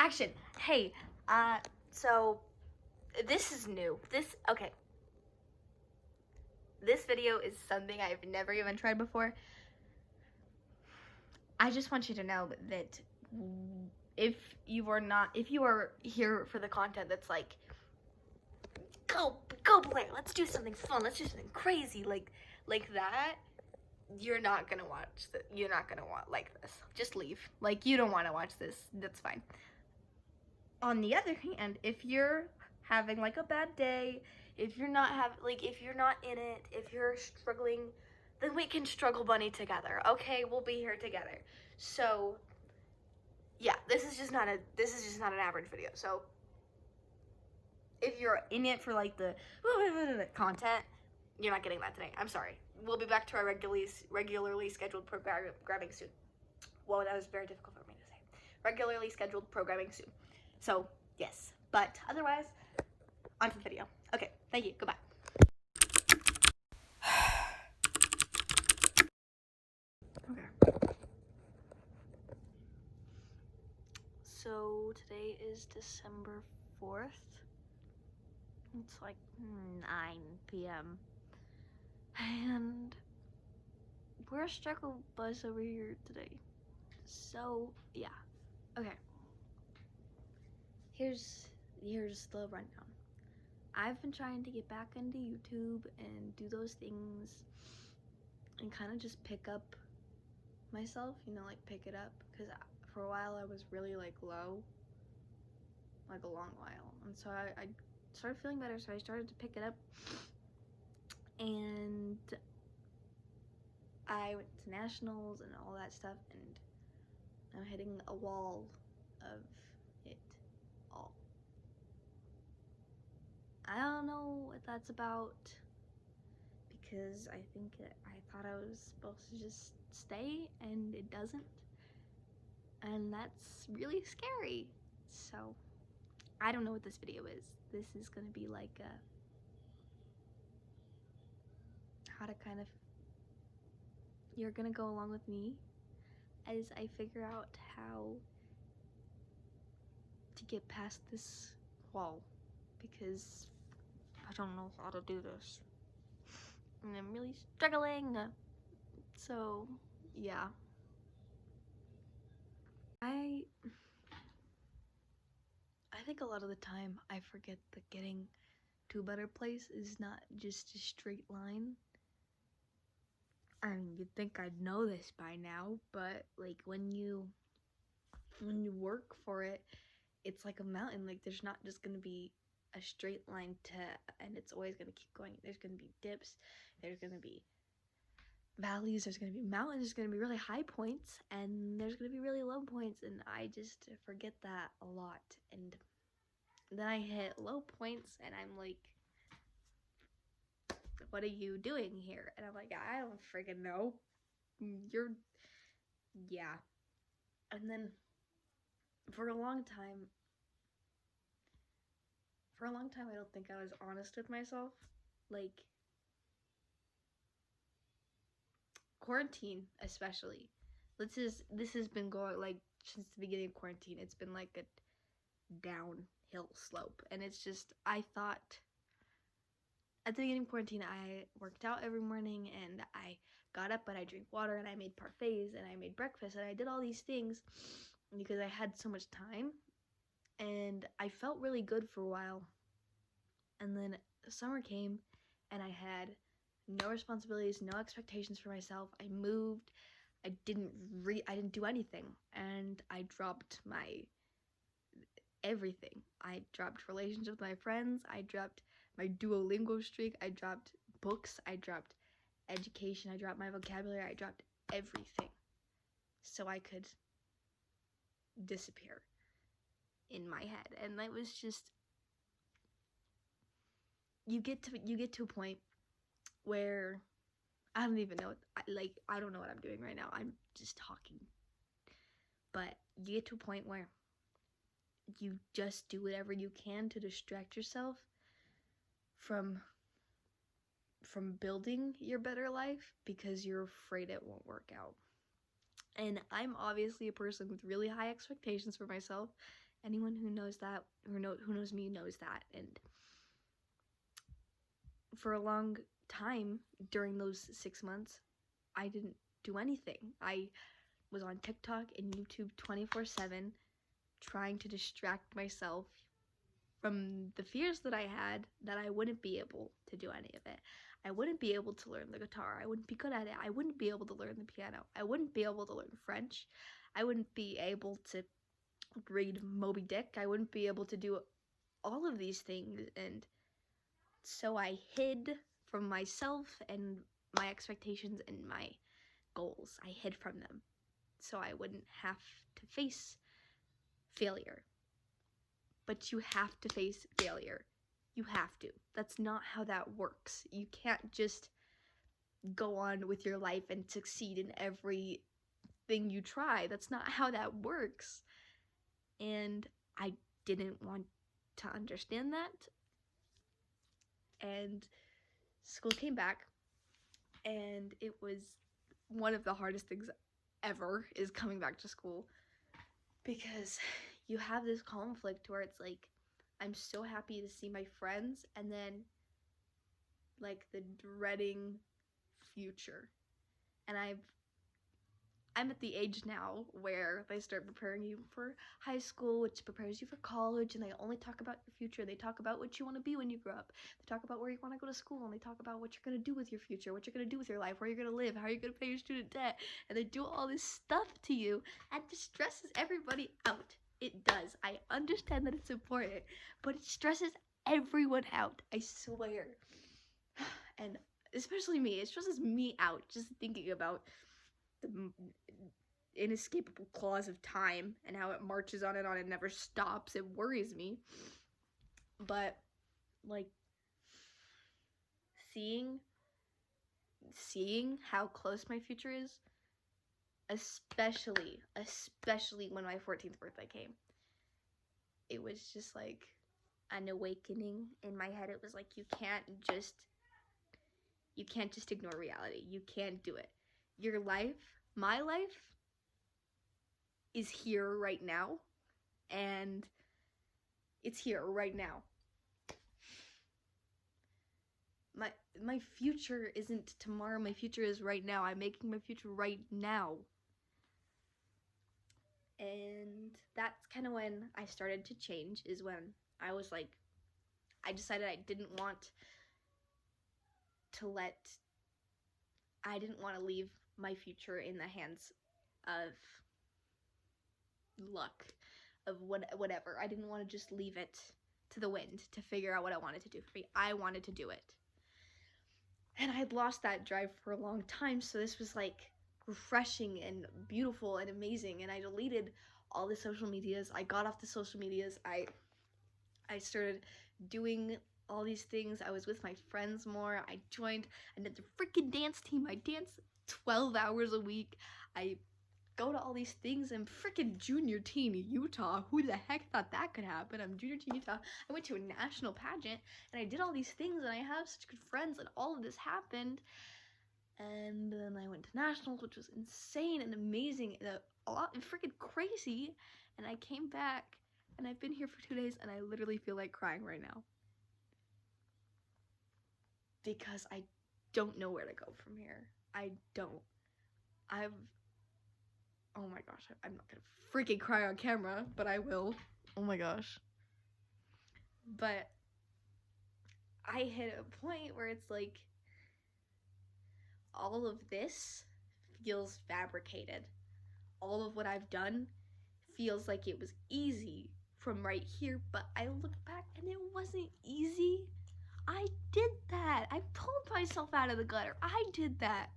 action. Hey, so this is new. Okay. This video is something I've never even tried before. I just want you to know that if you are here for the content that's like, go Blair, let's do something fun, let's do something crazy, like that, you're not gonna like this. Just leave. Like, you don't want to watch this. That's fine. On the other hand, if you're having like a bad day, if you're not in it, if you're struggling, then we can struggle bunny together. Okay, we'll be here together. So yeah, this is just not an average video. So if you're in it for like the content, you're not getting that today. I'm sorry. We'll be back to our regularly scheduled programming soon. Whoa, that was very difficult for me to say. Regularly scheduled programming soon. So yes, but otherwise, on to the video. Okay, thank you. Goodbye. Okay. So today is December 4th. It's like 9 p.m. And we're a struggle bus over here today. So yeah. Okay. Here's the rundown. I've been trying to get back into YouTube and do those things and kind of just pick up myself, like pick it up, because for a while I was really like low, like a long while, and so I started feeling better, so I started to pick it up, and I went to nationals and all that stuff, and I'm hitting a wall of it all. I don't know what that's about, because I thought I was supposed to just stay, and it doesn't, and that's really scary. So I don't know what this video is. This is gonna be like how to kind of, you're gonna go along with me as I figure out how to get past this wall, because I don't know how to do this, and I'm really struggling. So yeah, I think a lot of the time I forget that getting to a better place is not just a straight line. I mean, you'd think I'd know this by now, but like when you work for it, it's like a mountain. Like, there's not just gonna be a straight line and it's always gonna keep going. There's gonna be dips, there's gonna be valleys, there's gonna be mountains, there's gonna be really high points, and there's gonna be really low points, and I just forget that a lot. And then I hit low points and I'm like, what are you doing here? And I'm like, I don't freaking know. Yeah. And then for a long time, I don't think I was honest with myself. Like, quarantine especially. This has been going, like, since the beginning of quarantine. It's been like a downhill slope, and it's just, I thought at the beginning of quarantine I worked out every morning, and I got up and I drank water, and I made parfaits, and I made breakfast, and I did all these things because I had so much time, and I felt really good for a while. And then summer came, and I had no responsibilities, no expectations for myself. I moved. I didn't do anything, and I dropped my everything. I dropped relationships with my friends. I dropped my Duolingo streak. I dropped books. I dropped education. I dropped my vocabulary. I dropped everything so I could disappear in my head. And it was just, you get to a point where I don't even know, I don't know what I'm doing right now. I'm just talking. But you get to a point where you just do whatever you can to distract yourself from building your better life, because you're afraid it won't work out. And I'm obviously a person with really high expectations for myself, Anyone who knows that, who knows me, knows that. And for a long time during those 6 months, I didn't do anything. I was on TikTok and YouTube 24/7, trying to distract myself from the fears that I had that I wouldn't be able to do any of it. I wouldn't be able to learn the guitar. I wouldn't be good at it. I wouldn't be able to learn the piano. I wouldn't be able to learn French. I wouldn't be able to read Moby Dick. I wouldn't be able to do all of these things. And so I hid from myself and my expectations and my goals. I hid from them so I wouldn't have to face failure. But you have to face failure. You have to. That's not how that works. You can't just go on with your life and succeed in everything you try. That's not how that works. And I didn't want to understand that. And school came back, and it was one of the hardest things ever, is coming back to school, because you have this conflict where it's like, I'm so happy to see my friends, and then like the dreading future. And I'm at the age now where they start preparing you for high school, which prepares you for college, and they only talk about your future. They talk about what you want to be when you grow up. They talk about where you want to go to school, and they talk about what you're going to do with your future, what you're going to do with your life, where you're going to live, how you're going to pay your student debt, and they do all this stuff to you, and it stresses everybody out. It does. I understand that it's important, but it stresses everyone out, I swear. And especially me, it stresses me out just thinking about the inescapable clause of time and how it marches on and never stops. It worries me. But like seeing how close my future is, especially when my 14th birthday came, it was just like an awakening in my head. It was like, you can't just ignore reality. You can't do it. Your life, my life, is here right now, and it's here right now. My future isn't tomorrow. My future is right now. I'm making my future right now. And that's kind of when I started to change, is when I was like, I decided I didn't want to leave my future in the hands of luck, of whatever. I didn't want to just leave it to the wind to figure out what I wanted to do for me. I wanted to do it. And I had lost that drive for a long time, so this was like refreshing and beautiful and amazing. And I deleted all the social medias. I got off the social medias. I started doing all these things. I was with my friends more. I joined another freaking dance team. I dance 12 hours a week. I go to all these things. I'm freaking junior teen Utah. Who the heck thought that could happen? I'm junior teen Utah. I went to a national pageant, and I did all these things, and I have such good friends, and all of this happened. And then I went to nationals, which was insane and amazing and a lot freaking crazy. And I came back, and I've been here for 2 days, and I literally feel like crying right now, because I don't know where to go from here. I don't. Oh my gosh, I'm not gonna freaking cry on camera, but I will. Oh my gosh. But I hit a point where it's like, all of this feels fabricated. All of what I've done feels like it was easy from right here, but I look back and it wasn't easy. I did that. I pulled myself out of the gutter. I did that.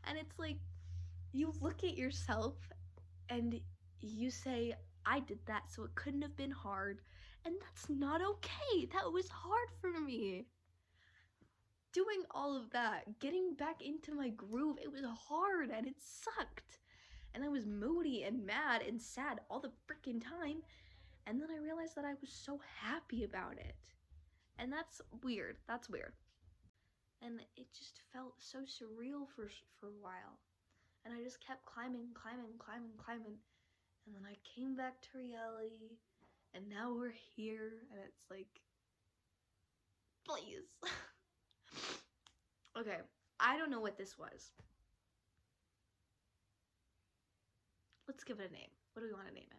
And it's like, you look at yourself and you say, I did that, so it couldn't have been hard. And that's not okay. That was hard for me. Doing all of that, getting back into my groove, it was hard and it sucked. And I was moody and mad and sad all the freaking time. And then I realized that I was so happy about it. And that's weird. That's weird. And it just felt so surreal for a while. And I just kept climbing. And then I came back to reality. And now we're here, and it's like, please. Okay, I don't know what this was. Let's give it a name. What do we want to name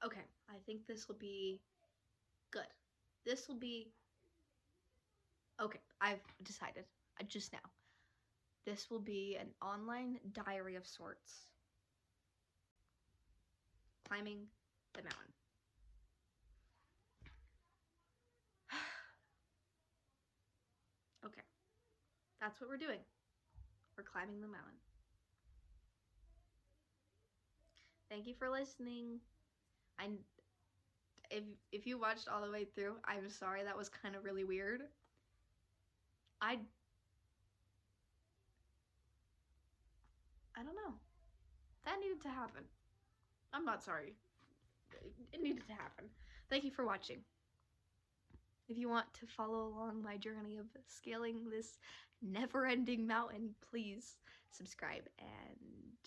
it? Okay, I think this will be good. This will be... Okay, I've decided. Just now. This will be an online diary of sorts. Climbing the mountain. Okay, that's what we're doing. We're climbing the mountain. Thank you for listening. If you watched all the way through, I'm sorry, that was kind of really weird. I don't know. That needed to happen. I'm not sorry. It needed to happen. Thank you for watching. If you want to follow along my journey of scaling this never-ending mountain, please subscribe and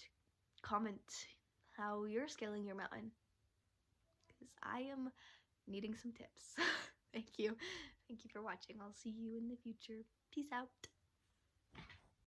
comment how you're scaling your mountain, because I am needing some tips. Thank you for watching. I'll see you in the future. Peace out.